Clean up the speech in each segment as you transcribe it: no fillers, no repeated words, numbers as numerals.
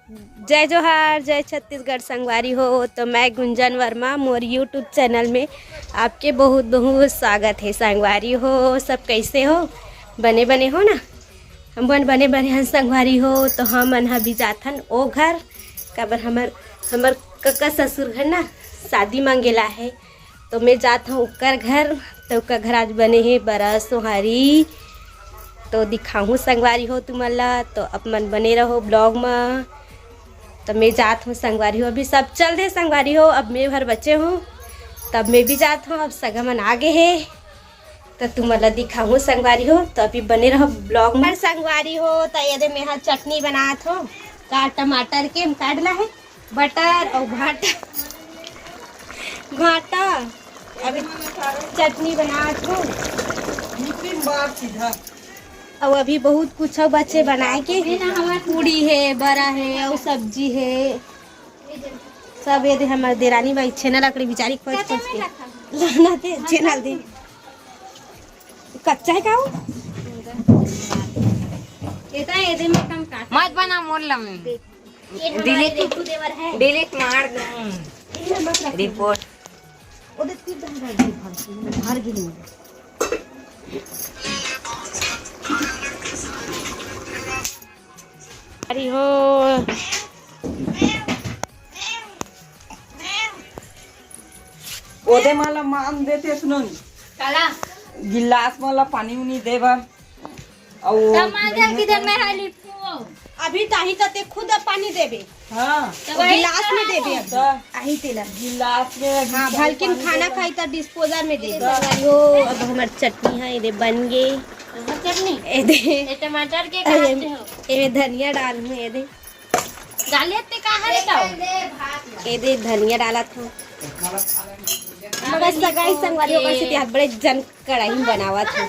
जय जोहार, जय छत्तीसगढ़ संगवारी हो। तो मैं गुंजन वर्मा मोर यूट्यूब चैनल में आपके बहुत बहुत स्वागत है। संगवारी हो सब कैसे हो? बने बने हो ना? हम बने बने हैं संगवारी हो। तो हम अभी जाथन ओ घर काबर हमर कका ससुर घर ना शादी मांगेला है। तो मैं जात हूँ उकर घर। तो उकर घर आज बने हैं बड़ा सोहारी। तो दिखाऊँ संगवारी हो तुम्हारा। तो अपन बने रहो ब्लॉग में। तब मैं जात हूँ संगवारी हो। अभी सब चल रहे संगवारी हो। अब मैं भर बच्चे हूँ तब मैं भी जात हूँ। अब सगा मन आगे है तो तुम्हारा दिखाऊँ संगवारी हो। तो अभी बने रहो ब्लॉग में संगवारी हो। तो ये मैं यहाँ चटनी बनात हो का टमाटर के काट ला है बटर और घाटा अभी चटनी बनात हो। और अभी बहुत कुछ बच्चे बनाए के पूड़ी है बड़ा है और सब्जी है सब। ये दे हमारे देरानी भाई छेना लकड़ी बेचारी खोज के लाना दे छेना दे कच्चा है का ये दे में कम काट मत बना मोल्ला में डिलीट मार दूं रिपोर्ट ओदे ती भर गेली अरे हो ओदे मला मान देते सुनोन काला गिलास मला पानी उनी देबा और टमाटर किधर में है लिपो अभी ताही तते खुद पानी देबे। हां गिलास में देबे अब आही तेला गिलास में हाँ भलकिन खाना खाई तो डिस्पोजल में दे दो। अब हमार चटनी है ये बन गई चटनी ये दे ये टमाटर के काटते हो ये धनिया डाल में ये दे डाले ते कहां रे तो ये दे धनिया डाला था मगर सगाई संगवारी ओकर से यहाँ बड़े जन कढ़ाई बनावा था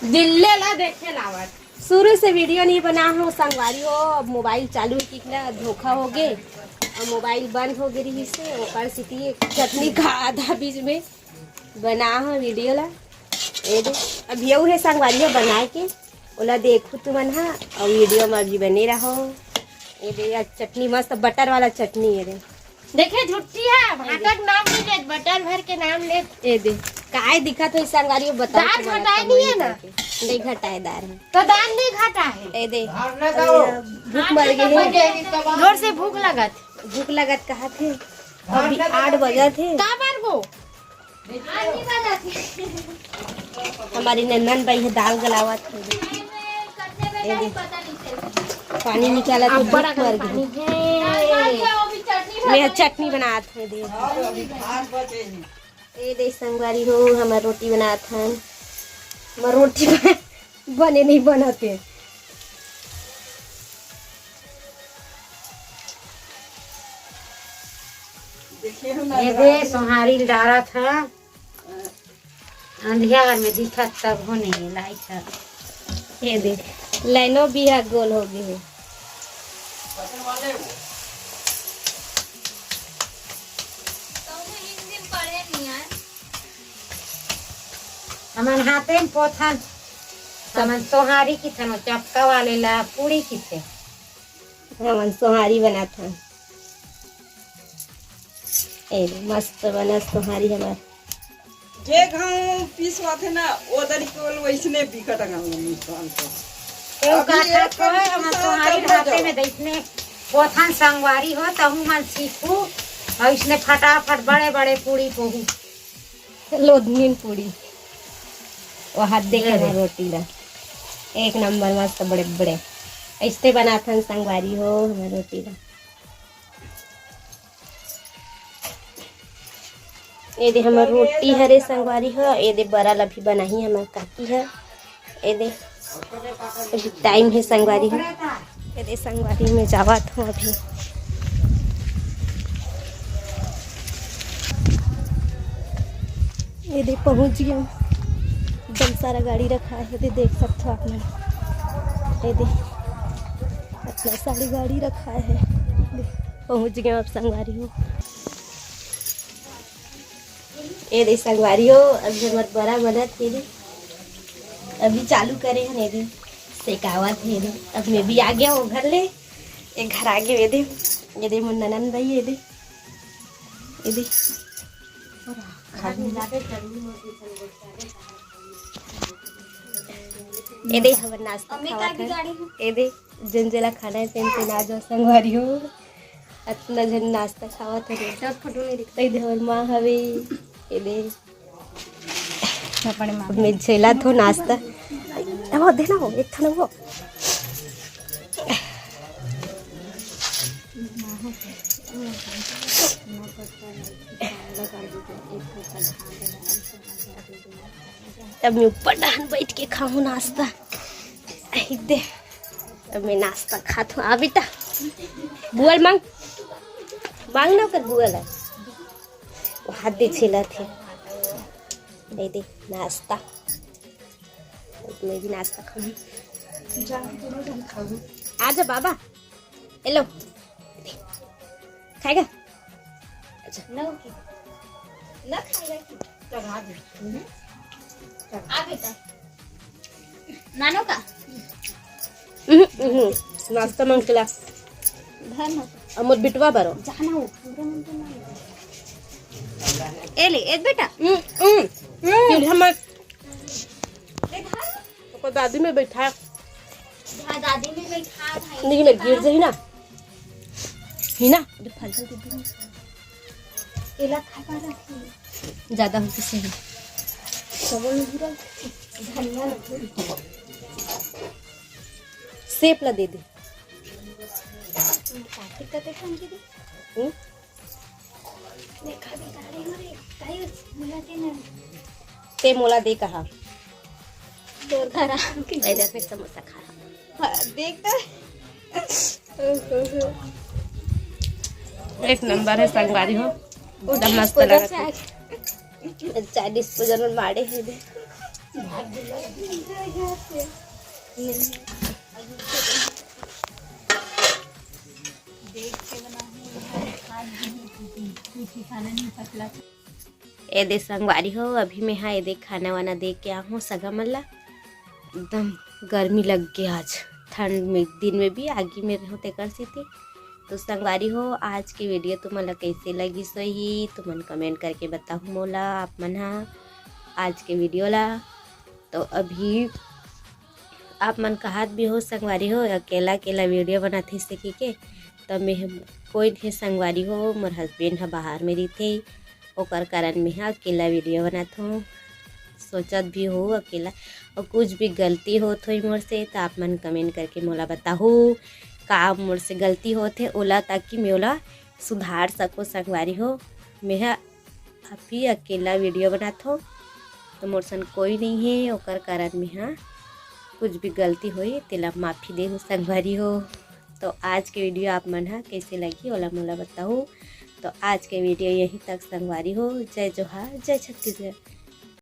दिल्ले ला देखे लावत शुरू से वीडियो नहीं बना हूँ संगवारी हो। अब मोबाइल चालू की ना धोखा हो गए और मोबाइल बंद हो गई रही से ओकर से चटनी का आधा बीच में बना हो वीडियो ला ये दे। अब यू है संगवारी हो बनाए के ओला देखो तुमन हा और वीडियो में अभी बने रहो। ये दे चटनी मस्त बटर वाला चटनी ये दे देखे झुट्टी है भाटक नाम नहीं ले बटर भर के नाम ले ये दे काय दिखा तो संगवारी बता दाल घटाए नहीं है ना नहीं घटाएदार है तो दाल नहीं घटा है ये दे भूख मर गई है जोर से भूख लगत कहा थे अभी 8 बजे थे का बार को हमारी नन्नन भाई है दाल गलावा थे ये दे पानी निकाला तो बड़ा मर गई। मैं चटनी बनात है दे ये दे संगवारी हो हमार रोटी बनात है। हमार रोटी बने नहीं बनाते ये दे सोहारी डारा था अंधियार में दिखा तब हो नहीं लाइट है ये दे लाइनो भी है गोल हो गई है। हमन हाथे में पोथा हमन सोहारी की थनो चपका वाले ला पूरी की थे हमन सोहारी बना था ए मस्त बना सोहारी हमार जे गांव पीसवा थे ना ओदरी कोल वैसने बिकट गांव में कान को एउ काठा को हमन सोहारी हाथे में देखने पोथन संगवारी हो तहु मन सीखू और इसने फटाफट बड़े बड़े पूरी पोहू लोधनीन पूरी वो हाथ देखे ना रोटी ला एक नंबर मस्त बड़े बड़े ऐसे बनाथन संगवारी हो हमार रोटी ला। ये दे हमार रोटी हरे संगवारी हो। ये दे बड़ा लभी बनाही हमार काकी है। ये दे अभी टाइम है संगवारी हो। ये दे संगवारी में जावत हूँ अभी ये दे पहुँच गया एकदम सारा गाड़ी रखा है। दे देख सकते हो आप लोग ये दे इतना सारी गाड़ी रखा है। पहुँच गए अब संगवारी हो। ये दे संगवारी हो अभी हमारे बड़ा बनत है। अभी चालू करे हैं ये सेकावत है। अब मैं भी आ गया हूँ घर ले एक घर आगे ये दे मुन्ना नंद ये दे ये दे हमर नाश्ता खावत है ये दे जंजला खाना है पेन आ जाओ संगवारी हो इतना जन नाश्ता खावत है फोटो नहीं दिखता ही हमर माँ हवे ये दे में झेला थो नाश्ता वो देना हो एक थाना वो तब मैं ऊपर डान बैठ के खाऊं नाश्ता दे अब मैं नाश्ता खात हूँ। आ बेटा बुअल मांग ना कर बुअल है वो हाथ दे छेला थे दे दे नाश्ता मैं भी नाश्ता खाऊं। आजा बाबा हेलो खाएगा अच्छा ना खाएगा नानो का नाश्ता मांगला अमर बिटवा बारो जाना ए ले एक बेटा हम तो दादी में बैठा दादी में बैठा नहीं मैं गिर जाई ना ही ना फल फल दे केला खा पा रखी ज्यादा होती सही सबल पूरा धनिया सेप ला दे दे कार्तिक का देखा उनके दे देखा भी गाड़ी मरे काई मिला के ना ते मोला दे कहा तोर घर आ दे दे फिर समोसा खा देखता एक नंबर है संगवारी हो एकदम मस्त लगा चाय डिस्पोजल में मारे है दे ए दे संगवारी हो अभी मैं हाँ ये देख खाना वाना देख के आऊँ सगा मल्ला एकदम गर्मी लग गया आज ठंड में दिन में भी आगे में होते कर सी थी। तो संगवारी हो आज की वीडियो तुम्हारा कैसे लगी सही तुमन कमेंट करके बताओ मोला आप मन हा आज के वीडियो ला। तो अभी आप मन कहत भी हो संगवारी हो अकेला अकेला वीडियो बनाते सीखी के तब मैं कोई थे संगवारी हो मोर हस्बैंड हा बाहर में रही ओकर कारण में हाँ अकेला वीडियो बनात हूँ सोचत भी हो अकेला और कुछ भी गलती होत हो मोर से तो आप मन कमेंट करके मोला बताओ का मोर से गलती होते ओला ताकि मैं ओला सुधार सको संगवारी हो। मैं अभी अकेला वीडियो बनात हूँ तो मोर सन कोई नहीं है ओकर कारण में हाँ कुछ भी गलती हुई तेला माफ़ी दे हो संगवारी हो। तो आज के वीडियो आप मन हा कैसे लगी ओला मोला बताओ। तो आज के वीडियो यहीं तक संगवारी हो। जय जोहार जय छत्तीसगढ़।